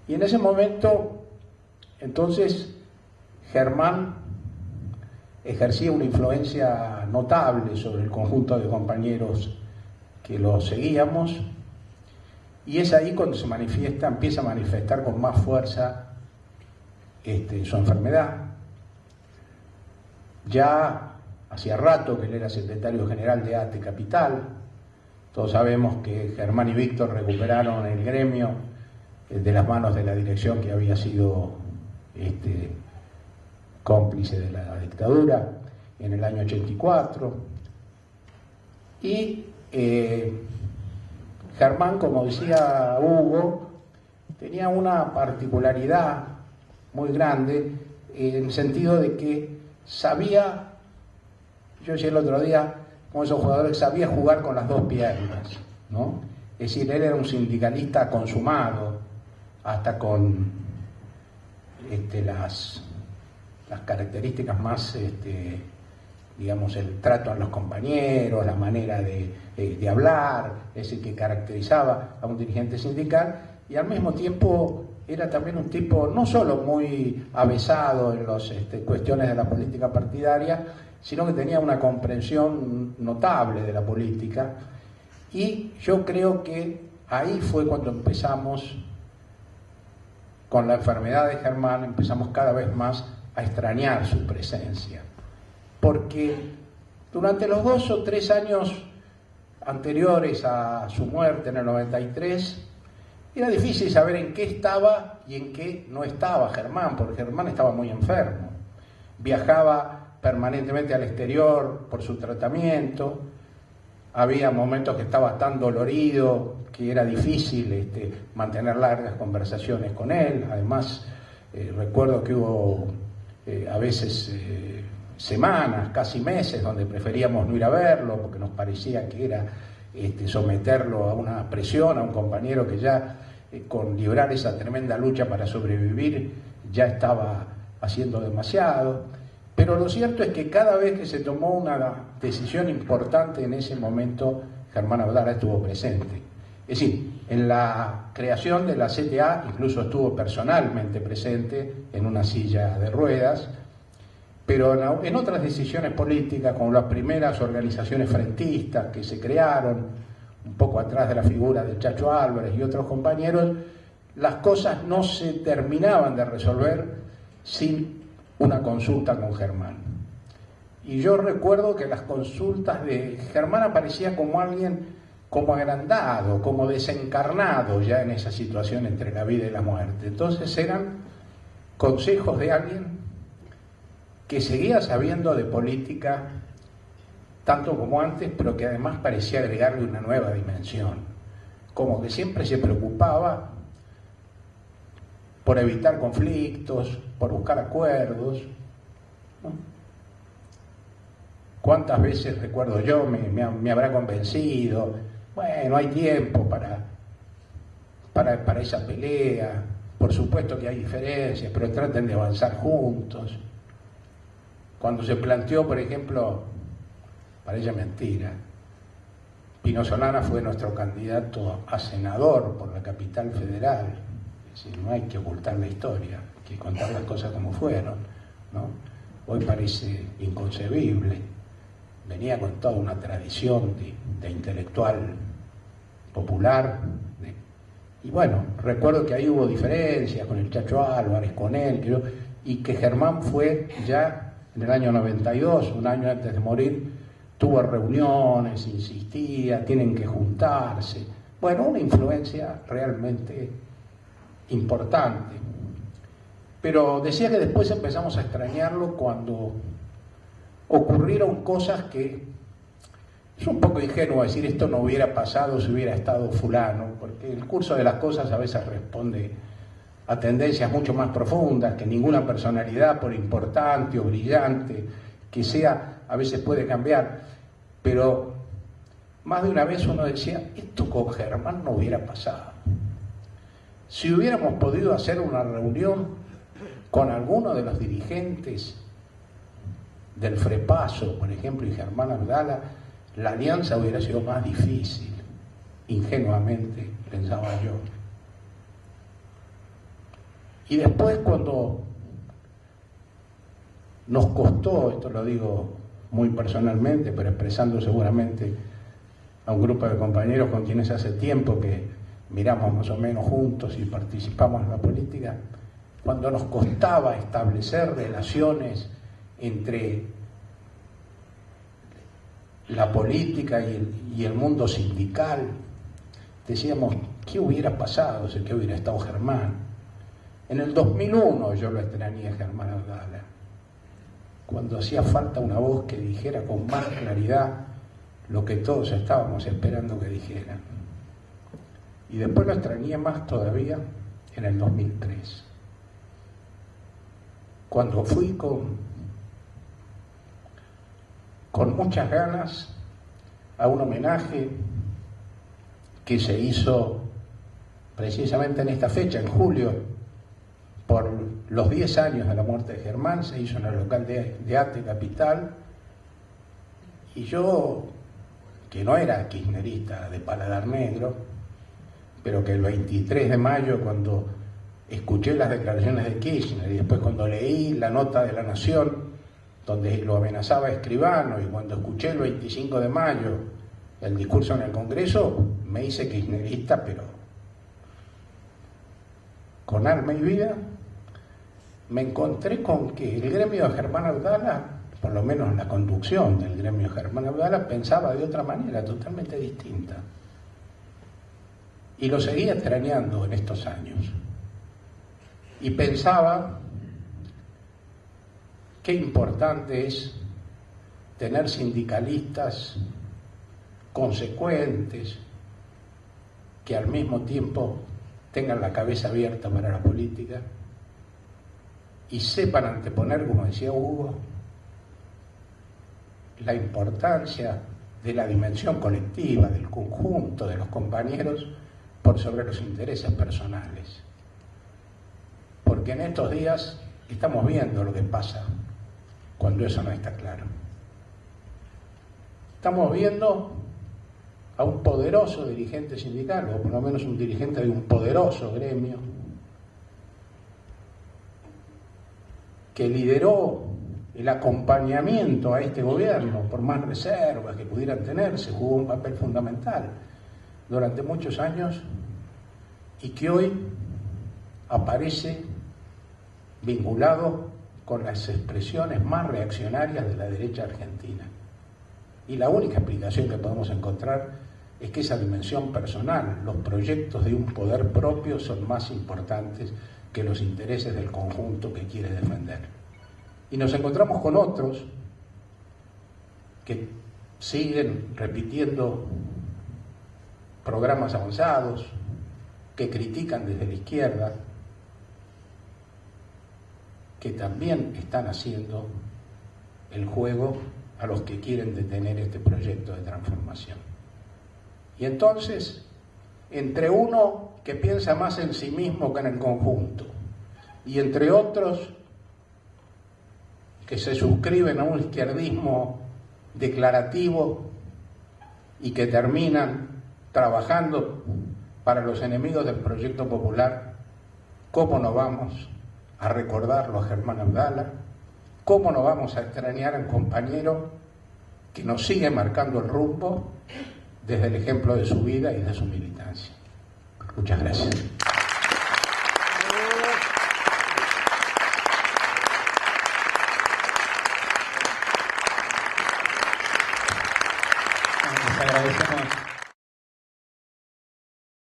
Y en ese momento, entonces, Germán ejercía una influencia notable sobre el conjunto de compañeros que lo seguíamos, y es ahí cuando empieza a manifestar con más fuerza su enfermedad. Ya hacía rato que él era secretario general de ATE Capital. Todos sabemos que Germán y Víctor recuperaron el gremio de las manos de la dirección que había sido cómplice de la dictadura en el año 84. Y Germán, como decía Hugo, tenía una particularidad muy grande en el sentido de que sabía, yo decía el otro día, como esos jugadores, sabía jugar con las dos piernas, ¿no? Es decir, él era un sindicalista consumado, hasta con las características más, digamos, el trato a los compañeros, la manera de hablar, es el que caracterizaba a un dirigente sindical, y al mismo tiempo era también un tipo no solo muy avesado en las cuestiones de la política partidaria, sino que tenía una comprensión notable de la política. Y yo creo que ahí fue cuando empezamos, con la enfermedad de Germán, empezamos cada vez más a extrañar su presencia. Porque durante los 2 o 3 años anteriores a su muerte en el 93, era difícil saber en qué estaba y en qué no estaba Germán, porque Germán estaba muy enfermo. Viajaba permanentemente al exterior por su tratamiento, había momentos que estaba tan dolorido que era difícil mantener largas conversaciones con él. Además, recuerdo que hubo a veces semanas, casi meses, donde preferíamos no ir a verlo porque nos parecía que era someterlo a una presión, a un compañero que ya con librar esa tremenda lucha para sobrevivir ya estaba haciendo demasiado. Pero lo cierto es que cada vez que se tomó una decisión importante en ese momento, Germán Abdala estuvo presente. Es decir, en la creación de la CTA incluso estuvo personalmente presente en una silla de ruedas, pero en otras decisiones políticas, como las primeras organizaciones frentistas que se crearon, un poco atrás de la figura de Chacho Álvarez y otros compañeros, las cosas no se terminaban de resolver sin una consulta con Germán. Y yo recuerdo que las consultas de Germán aparecía como alguien como agrandado, como desencarnado ya en esa situación entre la vida y la muerte. Entonces eran consejos de alguien que seguía sabiendo de política tanto como antes, pero que además parecía agregarle una nueva dimensión, como que siempre se preocupaba por evitar conflictos, por buscar acuerdos, ¿no? ¿Cuántas veces, recuerdo yo, me habrá convencido? Bueno, hay tiempo para esa pelea, por supuesto que hay diferencias, pero traten de avanzar juntos. Cuando se planteó, por ejemplo, parece mentira, Pino Solana fue nuestro candidato a senador por la capital federal. Es decir, no hay que ocultar la historia, hay que contar las cosas como fueron, ¿no? Hoy parece inconcebible. Venía con toda una tradición de intelectual popular. Y bueno, recuerdo que ahí hubo diferencias con el Chacho Álvarez, con él, y que Germán fue ya en el año 92, un año antes de morir, tuvo reuniones, insistía, tienen que juntarse. Bueno, una influencia realmente importante. Pero decía que después empezamos a extrañarlo cuando ocurrieron cosas que es un poco ingenuo decir esto no hubiera pasado si hubiera estado fulano, porque el curso de las cosas a veces responde a tendencias mucho más profundas que ninguna personalidad, por importante o brillante que sea, a veces puede cambiar. Pero más de una vez uno decía, esto con Germán no hubiera pasado. Si hubiéramos podido hacer una reunión con alguno de los dirigentes del Frepaso, por ejemplo, y Germán Abdala, la alianza hubiera sido más difícil, ingenuamente pensaba yo. Y después cuando nos costó, esto lo digo muy personalmente, pero expresando seguramente a un grupo de compañeros con quienes hace tiempo que miramos más o menos juntos y participamos en la política, cuando nos costaba establecer relaciones entre la política y el mundo sindical, decíamos, ¿qué hubiera pasado si que hubiera estado Germán? En el 2001 yo lo extrañé a Germán Abdala, cuando hacía falta una voz que dijera con más claridad lo que todos estábamos esperando que dijeran. Y después lo extrañé más todavía en el 2003, cuando fui con muchas ganas a un homenaje que se hizo precisamente en esta fecha, en julio, por los 10 años de la muerte de Germán. Se hizo en el local de ATE Capital, y yo, que no era kirchnerista de paladar negro, pero que el 23 de mayo, cuando escuché las declaraciones de Kirchner y después cuando leí la nota de La Nación donde lo amenazaba Escribano, y cuando escuché el 25 de mayo el discurso en el Congreso, me hice kirchnerista, pero con alma y vida. Me encontré con que el gremio de Germán Abdala, por lo menos la conducción del gremio de Germán Abdala, pensaba de otra manera, totalmente distinta. Y lo seguía extrañando en estos años. Y pensaba qué importante es tener sindicalistas consecuentes, que al mismo tiempo tengan la cabeza abierta para la política y sepan anteponer, como decía Hugo, la importancia de la dimensión colectiva, del conjunto de los compañeros, por sobre los intereses personales. Porque en estos días estamos viendo lo que pasa cuando eso no está claro. Estamos viendo a un poderoso dirigente sindical, o por lo menos un dirigente de un poderoso gremio, que lideró el acompañamiento a este gobierno, por más reservas que pudieran tenerse, jugó un papel fundamental durante muchos años, y que hoy aparece vinculado con las expresiones más reaccionarias de la derecha argentina. Y la única explicación que podemos encontrar es que esa dimensión personal, los proyectos de un poder propio, son más importantes que los intereses del conjunto que quiere defender. Y nos encontramos con otros que siguen repitiendo programas avanzados, que critican desde la izquierda, que también están haciendo el juego a los que quieren detener este proyecto de transformación. Y entonces, entre uno que piensa más en sí mismo que en el conjunto, y entre otros que se suscriben a un izquierdismo declarativo y que terminan trabajando para los enemigos del proyecto popular, ¿cómo no vamos a recordarlo a Germán Abdala? ¿Cómo no vamos a extrañar a un compañero que nos sigue marcando el rumbo desde el ejemplo de su vida y de su militancia? Muchas gracias. Les agradecemos